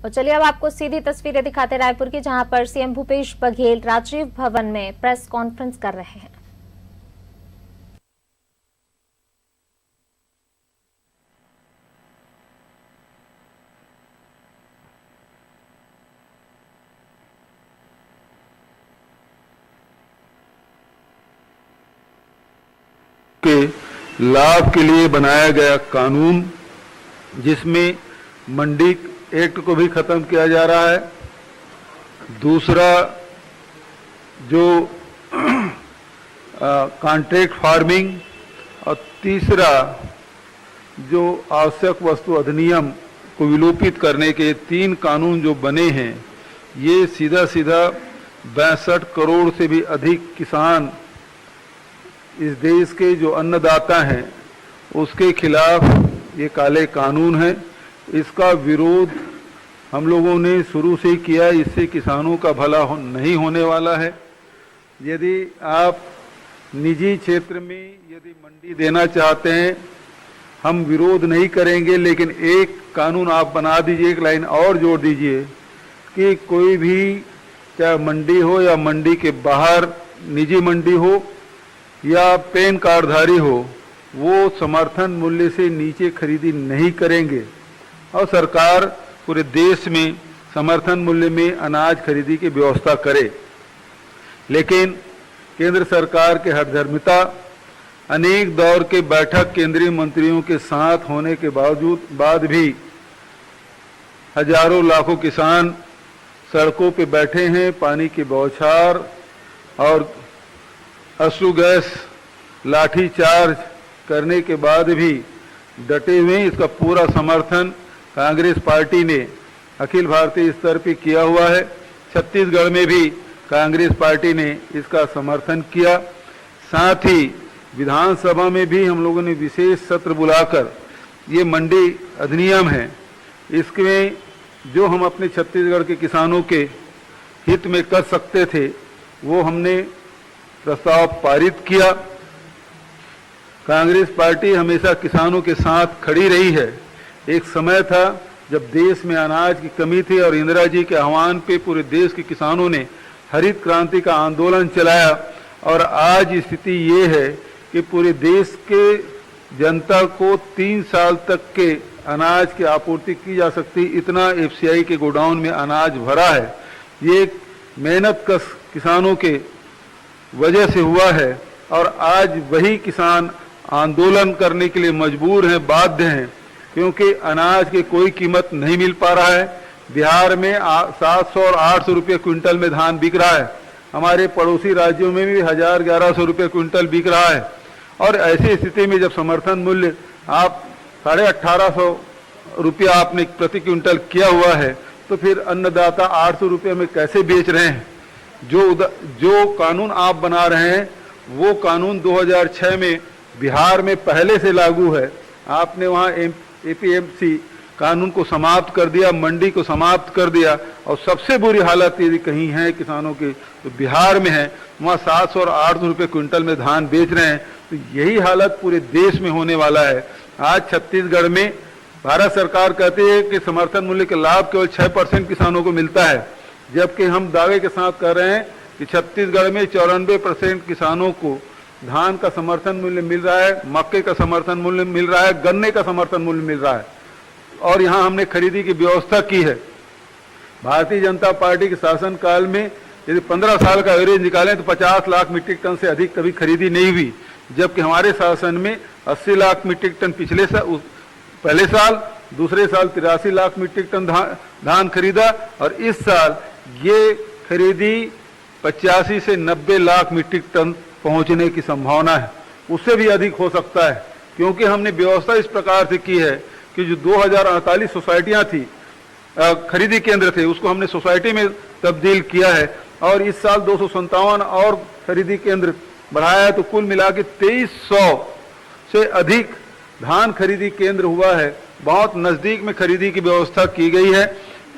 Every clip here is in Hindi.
और चलिए अब आपको सीधी तस्वीरें दिखाते रायपुर की, जहां पर सीएम भूपेश बघेल राजीव भवन में प्रेस कॉन्फ्रेंस कर रहे हैं। के लाभ के लिए बनाया गया कानून, जिसमें मंडी एक्ट को भी खत्म किया जा रहा है। दूसरा जो कॉन्ट्रैक्ट फार्मिंग, और तीसरा जो आवश्यक वस्तु अधिनियम को विलोपित करने के 3 कानून जो बने हैं, ये सीधा सीधा 62 करोड़ से भी अधिक किसान इस देश के जो अन्नदाता हैं उसके खिलाफ ये काले कानून है। इसका विरोध हम लोगों ने शुरू से ही किया। इससे किसानों का भला नहीं होने वाला है। यदि आप निजी क्षेत्र में यदि मंडी देना चाहते हैं, हम विरोध नहीं करेंगे, लेकिन एक कानून आप बना दीजिए, एक लाइन और जोड़ दीजिए कि कोई भी चाहे मंडी हो या मंडी के बाहर निजी मंडी हो या पैन कार्डधारी हो, वो समर्थन मूल्य से नीचे खरीदी नहीं करेंगे। और सरकार पूरे देश में समर्थन मूल्य में अनाज खरीदी की व्यवस्था करे। लेकिन केंद्र सरकार के हठधर्मिता, अनेक दौर के बैठक केंद्रीय मंत्रियों के साथ होने के बाद भी हजारों लाखों किसान सड़कों पे बैठे हैं। पानी की बौछार और अश्रु गैस लाठी चार्ज करने के बाद भी डटे हुए। इसका पूरा समर्थन कांग्रेस पार्टी ने अखिल भारतीय स्तर पर किया हुआ है। छत्तीसगढ़ में भी कांग्रेस पार्टी ने इसका समर्थन किया। साथ ही विधानसभा में भी हम लोगों ने विशेष सत्र बुलाकर ये मंडी अधिनियम है, इसमें जो हम अपने छत्तीसगढ़ के किसानों के हित में कर सकते थे वो हमने प्रस्ताव पारित किया। कांग्रेस पार्टी हमेशा किसानों के साथ खड़ी रही है। एक समय था जब देश में अनाज की कमी थी और इंदिरा जी के आह्वान पे पूरे देश के किसानों ने हरित क्रांति का आंदोलन चलाया, और आज स्थिति ये है कि पूरे देश के जनता को 3 साल तक के अनाज की आपूर्ति की जा सकती, इतना एफसीआई के गोडाउन में अनाज भरा है। ये मेहनत कश किसानों के वजह से हुआ है, और आज वही किसान आंदोलन करने के लिए मजबूर हैं, बाध्य हैं, क्योंकि अनाज की कोई कीमत नहीं मिल पा रहा है। बिहार में 700 और 800 रुपये क्विंटल में धान बिक रहा है। हमारे पड़ोसी राज्यों में भी 1000-1100 रुपये क्विंटल बिक रहा है। और ऐसी स्थिति में जब समर्थन मूल्य आप 1850 रुपया आपने प्रति क्विंटल किया हुआ है, तो फिर अन्नदाता 800 रुपये में कैसे बेच रहे हैं? जो कानून आप बना रहे हैं वो कानून 2006 में बिहार में पहले से लागू है। आपने वहाँ एपीएमसी कानून को समाप्त कर दिया, मंडी को समाप्त कर दिया, और सबसे बुरी हालत यदि कहीं है किसानों की तो बिहार में है। वहाँ 700 और 800 रुपये क्विंटल में धान बेच रहे हैं। तो यही हालत पूरे देश में होने वाला है। आज छत्तीसगढ़ में भारत सरकार कहती है कि समर्थन मूल्य का लाभ केवल 6% किसानों को मिलता है, जबकि हम दावे के साथ कह रहे हैं कि छत्तीसगढ़ में 94% किसानों को धान का समर्थन मूल्य मिल रहा है, मक्के का समर्थन मूल्य मिल रहा है, गन्ने का समर्थन मूल्य मिल रहा है, और यहाँ हमने खरीदी की व्यवस्था की है। भारतीय जनता पार्टी के शासनकाल में यदि 15 साल का एवरेज निकालें तो 50 लाख मीट्रिक टन से अधिक कभी खरीदी नहीं हुई, जबकि हमारे शासन में 80 लाख मीट्रिक टन पहले साल, दूसरे साल 83 लाख मीट्रिक टन धान खरीदा, और इस साल ये खरीदी 85 से 90 लाख मीट्रिक टन पहुंचने की संभावना है। उससे भी अधिक हो सकता है, क्योंकि हमने व्यवस्था इस प्रकार से की है कि जो 2048 सोसाइटियां थी, खरीदी केंद्र थे, उसको हमने सोसाइटी में तब्दील किया है, और इस साल 257 और खरीदी केंद्र बढ़ाया है। तो कुल मिला के 2300 से अधिक धान खरीदी केंद्र हुआ है। बहुत नजदीक में खरीदी की व्यवस्था की गई है।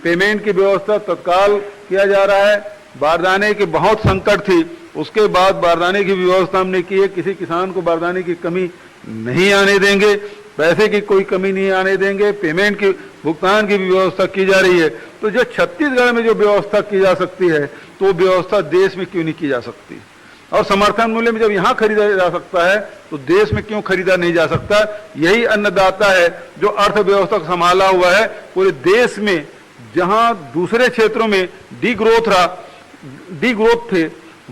पेमेंट की व्यवस्था तत्काल किया जा रहा है। बारदाने की बहुत संकट थी, उसके बाद बारदाने की व्यवस्था हमने की है। किसी किसान को बारदाने की कमी नहीं आने देंगे। पैसे की कोई कमी नहीं आने देंगे, पेमेंट की भुगतान की भी व्यवस्था की जा रही है। तो जो छत्तीसगढ़ में जो व्यवस्था की जा सकती है तो व्यवस्था देश में क्यों नहीं की जा सकती? और समर्थन मूल्य में जब यहाँ खरीदा जा सकता है तो देश में क्यों खरीदा नहीं जा सकता? यही अन्नदाता है जो अर्थव्यवस्था को संभाला हुआ है पूरे देश में। जहां दूसरे क्षेत्रों में डी ग्रोथ थे,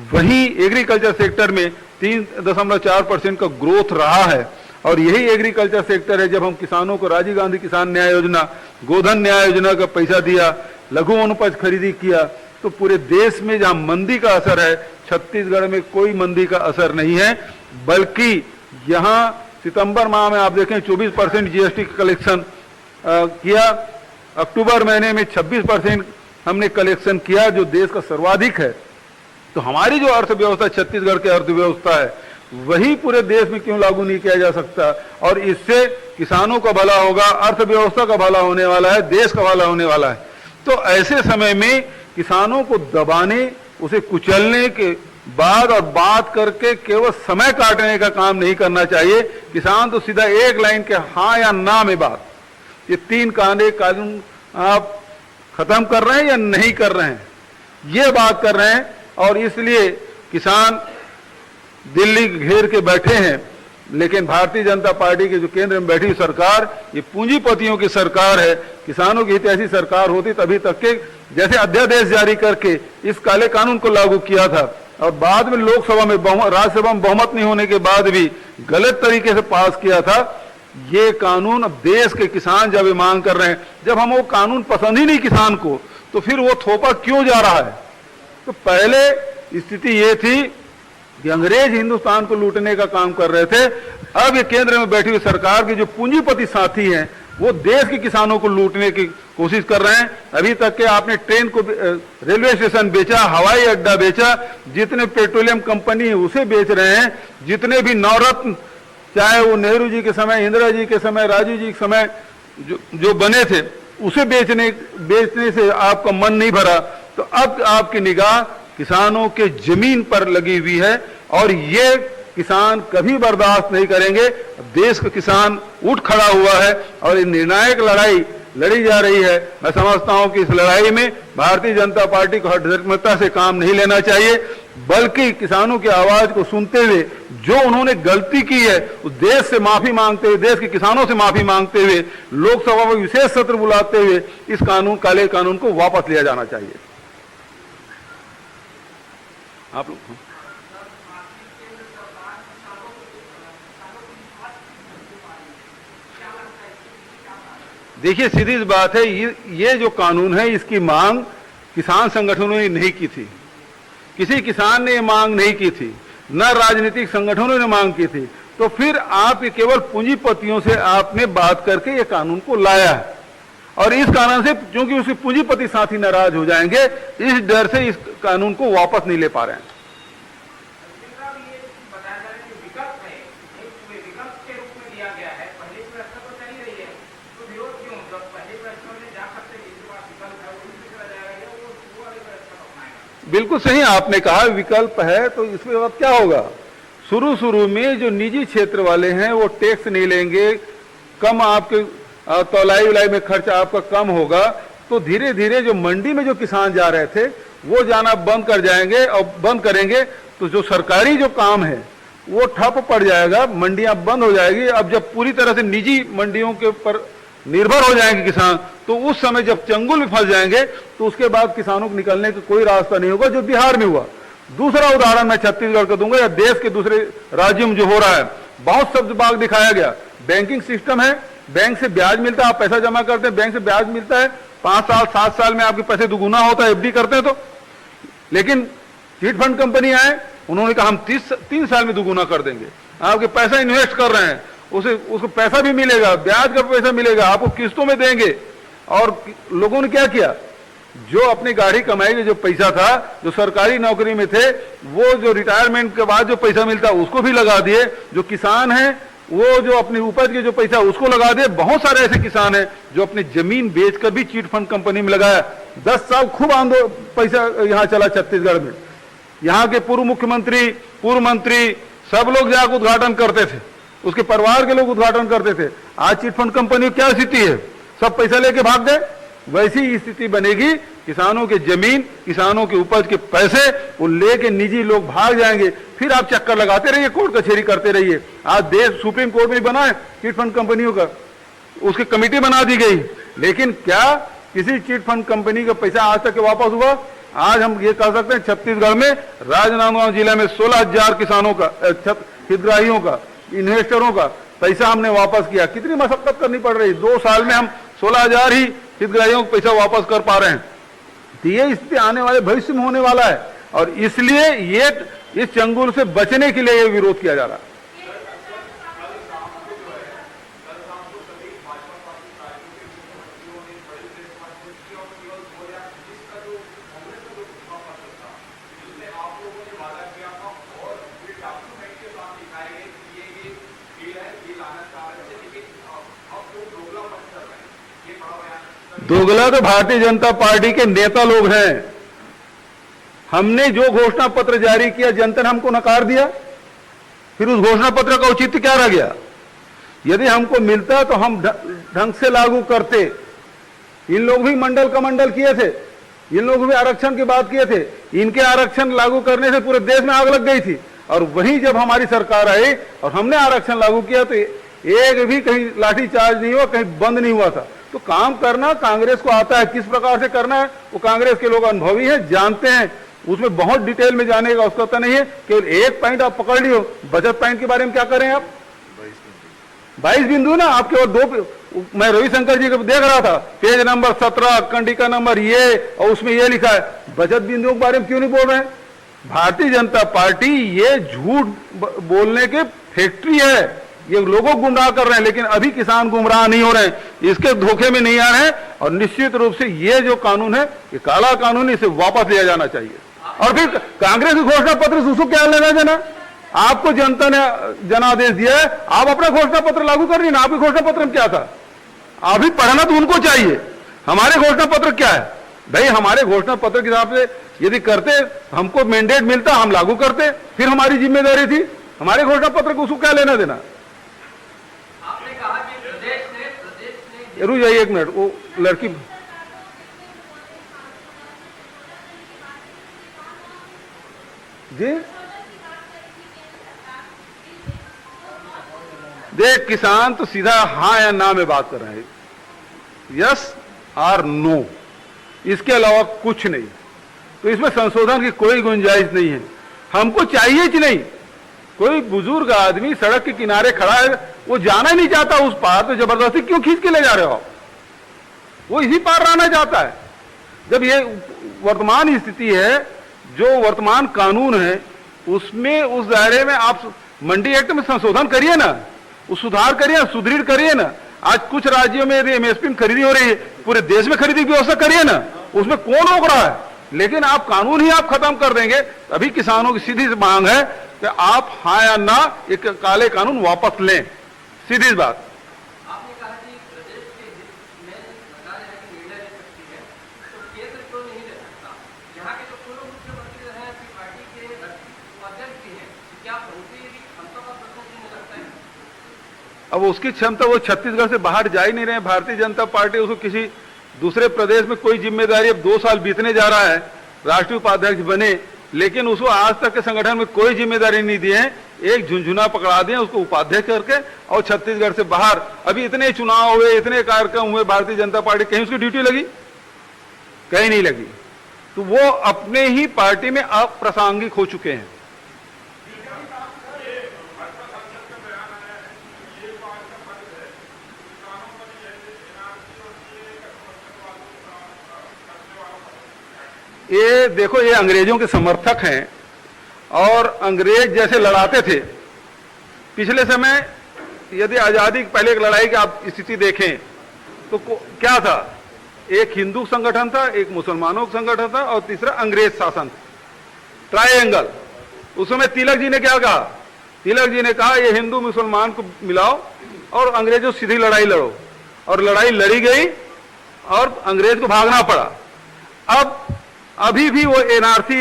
वहीं एग्रीकल्चर सेक्टर में 3.4% का ग्रोथ रहा है। और यही एग्रीकल्चर सेक्टर है, जब हम किसानों को राजीव गांधी किसान न्याय योजना, गोधन न्याय योजना का पैसा दिया, लघु वनोपज खरीदी किया, तो पूरे देश में जहां मंदी का असर है, छत्तीसगढ़ में कोई मंदी का असर नहीं है। बल्कि यहां सितंबर माह में आप देखें 24% जीएसटी कलेक्शन किया, अक्टूबर महीने में 26% हमने कलेक्शन किया, जो देश का सर्वाधिक है। तो हमारी जो अर्थव्यवस्था छत्तीसगढ़ की अर्थव्यवस्था है, वही पूरे देश में क्यों लागू नहीं किया जा सकता? और इससे किसानों का भला होगा, अर्थव्यवस्था का भला होने वाला है, देश का भला होने वाला है। तो ऐसे समय में किसानों को दबाने, उसे कुचलने के बाद और बात करके केवल समय काटने का काम नहीं करना चाहिए। किसान तो सीधा एक लाइन के हाँ या ना में बात, ये 3 कानून आप खत्म कर रहे हैं या नहीं कर रहे हैं, ये बात कर रहे हैं। और इसलिए किसान दिल्ली घेर के बैठे हैं, लेकिन भारतीय जनता पार्टी के जो केंद्र में बैठी सरकार, ये पूंजीपतियों की सरकार है। किसानों की ऐसी सरकार होती तभी तक के जैसे अध्यादेश जारी करके इस काले कानून को लागू किया था, और बाद में लोकसभा में राज्यसभा में बहुमत नहीं होने के बाद भी गलत तरीके से पास किया था ये कानून। अब देश के किसान जब ये मांग कर रहे हैं, जब हम वो कानून पसंद ही नहीं किसान को, तो फिर वो थोपा क्यों जा रहा है? तो पहले स्थिति ये थी कि अंग्रेज हिंदुस्तान को लूटने का काम कर रहे थे। अब ये केंद्र में बैठी हुई सरकार के जो पूंजीपति साथी हैं, वो देश के किसानों को लूटने की कोशिश कर रहे हैं। अभी तक के आपने ट्रेन को, रेलवे स्टेशन बेचा, हवाई अड्डा बेचा, जितने पेट्रोलियम कंपनी है उसे बेच रहे हैं, जितने भी नवरत्न, चाहे वो नेहरू जी के समय, इंदिरा जी के समय, राजीव जी के समय जो बने थे, उसे बेचने से आपका मन नहीं भरा। तो अब आपकी निगाह किसानों के जमीन पर लगी हुई है, और ये किसान कभी बर्दाश्त नहीं करेंगे। देश का किसान उठ खड़ा हुआ है और ये निर्णायक लड़ाई लड़ी जा रही है। मैं समझता हूं कि इस लड़ाई में भारतीय जनता पार्टी को हठधर्मिता से काम नहीं लेना चाहिए, बल्कि किसानों की आवाज को सुनते हुए जो उन्होंने गलती की है उस देश से माफी मांगते हुए, देश के किसानों से माफी मांगते हुए, लोकसभा में विशेष सत्र बुलाते हुए इस काले कानून को वापस लिया जाना चाहिए। आप लोग देखिए, सीधी सी बात है, ये जो कानून है इसकी मांग किसान संगठनों ने नहीं की थी, किसी किसान ने ये मांग नहीं की थी, न राजनीतिक संगठनों ने मांग की थी। तो फिर आप ये केवल पूंजीपतियों से आपने बात करके ये कानून को लाया है, और इस कारण से क्योंकि उसके पूंजीपति साथी नाराज हो जाएंगे, इस डर से इस कानून को वापस नहीं ले पा रहे हैं। बिल्कुल सही आपने कहा, विकल्प है तो इसमें अब क्या होगा? शुरू में जो निजी क्षेत्र वाले हैं वो टैक्स नहीं लेंगे, कम आपके तौलाई उलाई में खर्चा आपका कम होगा, तो धीरे धीरे जो मंडी में जो किसान जा रहे थे वो जाना बंद कर जाएंगे, और बंद करेंगे तो जो सरकारी जो काम है वो ठप पड़ जाएगा, मंडियां बंद हो जाएगी। अब जब पूरी तरह से निजी मंडियों के ऊपर निर्भर हो जाएंगे किसान, तो उस समय जब चंगुल में फंस जाएंगे तो उसके बाद किसानों को निकलने का कोई रास्ता नहीं होगा, जो बिहार में हुआ। दूसरा उदाहरण मैं छत्तीसगढ़ का दूंगा, या देश के दूसरे राज्यों में जो हो रहा है, बहुत शब्द बाग दिखाया गया। बैंकिंग सिस्टम है, बैंक से ब्याज मिलता है, आप पैसा जमा करते हैं, बैंक से ब्याज मिलता है, 5 साल 7 साल में आपके पैसे दुगुना होता है, एफडी करते हैं तो। लेकिन चिट फंड कंपनी आए, उन्होंने कहा हम 3 साल में दुगुना कर देंगे। आपके पैसा इन्वेस्ट कर रहे हैं, उसको पैसा भी मिलेगा, ब्याज का पैसा मिलेगा, आपको किस्तों में देंगे। और लोगों ने क्या किया, जो अपनी गाड़ी कमाई में जो पैसा था, जो सरकारी नौकरी में थे, वो जो रिटायरमेंट के बाद जो पैसा मिलता उसको भी लगा दिए। जो किसान हैं वो जो अपनी उपज के जो पैसा उसको लगा दिए। बहुत सारे ऐसे किसान हैं जो अपनी जमीन बेचकर भी चिट फंड कंपनी में लगाया। 10 साल खूब पैसा यहाँ चला छत्तीसगढ़ में। यहाँ के पूर्व मुख्यमंत्री, पूर्व मंत्री सब लोग जाकर उद्घाटन करते थे, उसके परिवार के लोग उद्घाटन करते थे। आज चिटफंड कंपनी की क्या स्थिति है, सब पैसा लेके भाग गए। वैसी स्थिति बनेगी, किसानों के जमीन, किसानों के उपज के पैसे वो लेके निजी लोग भाग जाएंगे, फिर आप चक्कर लगाते रहिए, कोर्ट कचहरी करते रहिए। आज देश सुप्रीम कोर्ट में बना है चिटफंड कंपनियों का, उसकी कमेटी बना दी गई, लेकिन क्या किसी चिटफंड कंपनी का पैसा आज तक वापस हुआ? आज हम ये कह सकते हैं छत्तीसगढ़ में राजनांदगांव जिले में 16,000 किसानों का, हितग्राहियों का, इन्वेस्टरों का पैसा हमने वापस किया। कितनी मशक्कत करनी पड़ रही, 2 साल में हम 16,000 ही हितग्राहियों को पैसा वापस कर पा रहे हैं। तो ये स्थिति आने वाले भविष्य में होने वाला है, और इसलिए ये इस चंगुल से बचने के लिए ये विरोध किया जा रहा है। दोगला तो भारतीय जनता पार्टी के नेता लोग हैं। हमने जो घोषणा पत्र जारी किया, जनता ने हमको नकार दिया, फिर उस घोषणा पत्र का औचित्य क्या रह गया? यदि हमको मिलता तो हम ढंग से लागू करते। इन लोग भी मंडल का मंडल किए थे, इन लोग भी आरक्षण की बात किए थे, इनके आरक्षण लागू करने से पूरे देश में आग लग गई थी। और वहीं जब हमारी सरकार आई और हमने आरक्षण लागू किया तो एक भी कहीं लाठीचार्ज नहीं हुआ, कहीं बंद नहीं हुआ था। तो काम करना कांग्रेस को आता है, किस प्रकार से करना है वो कांग्रेस के लोग अनुभवी हैं, जानते हैं। उसमें बहुत डिटेल में जाने का आवश्यकता नहीं है, केवल एक पॉइंट आप पकड़ लियो। बचत पॉइंट के बारे में क्या करें आप? 22 बिंदु ना, आप केवल 2। मैं रविशंकर जी को देख रहा था, पेज नंबर 17 कंडिका नंबर ये, और उसमें ये लिखा है। बचत बिंदुओं के बारे में क्यों नहीं बोल रहे हैं? भारतीय जनता पार्टी ये झूठ बोलने के फैक्ट्री है, ये लोगों को गुमराह कर रहे हैं, लेकिन अभी किसान गुमराह नहीं हो रहे हैं, इसके धोखे में नहीं आ रहे हैं। और निश्चित रूप से ये जो कानून है ये काला कानून, इसे वापस लिया जाना चाहिए। और फिर कांग्रेस की घोषणा पत्र से उसको क्या लेना देना? आपको जनता ने जनादेश दिया है, आप अपना घोषणा पत्र लागू कर रही ना। आपके घोषणा पत्र में क्या था? अभी पढ़ना तो उनको चाहिए। हमारे घोषणा पत्र क्या है भाई? हमारे घोषणा पत्र के हिसाब से यदि करते, हमको मैंडेट मिलता, हम लागू करते, फिर हमारी जिम्मेदारी थी। हमारे घोषणा पत्र को उसको क्या लेना देना? आपने कहा कि प्रदेश ने रुक जाइए एक मिनट, वो लड़की जी देख, किसान तो सीधा हाँ या ना में बात कर रहे हैं, यस और नो, इसके अलावा कुछ नहीं। तो इसमें संशोधन की कोई गुंजाइश नहीं है। हमको चाहिए कि नहीं? कोई बुजुर्ग आदमी सड़क के किनारे खड़ा है, वो जाना नहीं चाहता उस पार, तो जबरदस्ती क्यों खींच के ले जा रहे हो? वो इसी पार रहना चाहता है। जब ये वर्तमान स्थिति है, जो वर्तमान कानून है, उसमें उस दायरे में आप मंडी एक्ट में संशोधन करिए ना, उस सुधार करिए, सुदृढ़ करिए ना। आज कुछ राज्यों में यदि एमएसपी में खरीदी हो रही है, पूरे देश में खरीदी की व्यवस्था करिए ना, उसमें कौन रोक रहा है? लेकिन आप कानून ही आप खत्म कर देंगे। अभी किसानों की सीधी मांग है कि आप हाँ या ना एक काले कानून वापस लें, सीधी बात। आपने कहा कि प्रदेश के हित में सरकार है कि निर्णय ले सकती है, तो केंद्र क्यों नहीं ले सकता? यहाँ के जो पूर्व मुख्यमंत्री रहे हैं, आपकी पार्टी के अध्यक्ष भी हैं, क्या उनकी क्षमता का प्रश्न नहीं लगता है? अब उसकी क्षमता, वो छत्तीसगढ़ से बाहर जा ही नहीं रहे। भारतीय जनता पार्टी उसको किसी दूसरे प्रदेश में कोई जिम्मेदारी, अब 2 साल बीतने जा रहा है, राष्ट्रीय उपाध्यक्ष बने, लेकिन उसको आज तक के संगठन में कोई जिम्मेदारी नहीं दी है। एक झुंझुना पकड़ा दिए उसको उपाध्यक्ष करके, और छत्तीसगढ़ से बाहर। अभी इतने चुनाव हुए, इतने कार्यक्रम हुए, भारतीय जनता पार्टी कहीं उसकी ड्यूटी लगी? कहीं नहीं लगी। तो वो अपने ही पार्टी में अप्रासंगिक हो चुके हैं। ये देखो, ये अंग्रेजों के समर्थक हैं और अंग्रेज जैसे लड़ाते थे पिछले समय। यदि आजादी पहले एक लड़ाई की आप स्थिति देखें तो क्या था? एक हिंदू संगठन था, एक मुसलमानों का संगठन था, और तीसरा अंग्रेज शासन, ट्रायंगल। उस समय तिलक जी ने क्या कहा? तिलक जी ने कहा ये हिंदू मुसलमान को मिलाओ और अंग्रेजों सीधी लड़ाई लड़ो, और लड़ाई लड़ी गई और अंग्रेज को भागना पड़ा। अब अभी भी वो एनआरसी,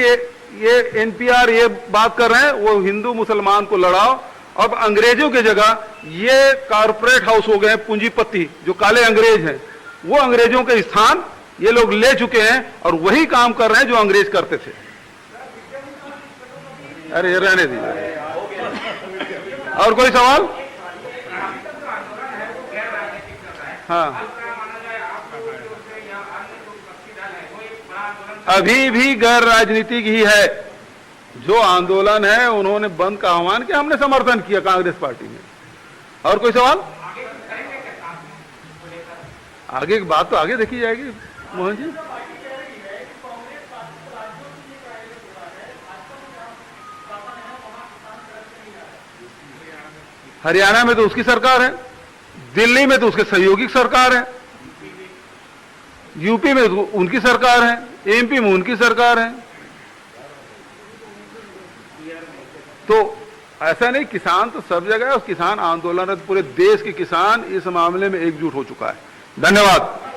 ये एनपीआर ये बात कर रहे हैं, वो हिंदू मुसलमान को लड़ाओ अब अंग्रेजों की जगह ये कारपोरेट हाउस हो गए हैं, पूंजीपति जो काले अंग्रेज हैं, वो अंग्रेजों के स्थान ये लोग ले चुके हैं और वही काम कर रहे हैं जो अंग्रेज करते थे। अरे रहने दीजिए। और कोई सवाल? हाँ, अभी भी गैर राजनीतिक ही है। जो आंदोलन है उन्होंने बंद का आह्वान किया, हमने समर्थन किया कांग्रेस पार्टी ने। और कोई सवाल? आगे की बात तो आगे देखी जाएगी मोहन जी। हरियाणा में तो उसकी सरकार है, दिल्ली में तो उसके सहयोगी सरकार है, यूपी में तो उनकी सरकार है, एमपी में उनकी सरकार है। तो ऐसा नहीं, किसान तो सब जगह है और किसान आंदोलन है, पूरे देश के किसान इस मामले में एकजुट हो चुका है। धन्यवाद।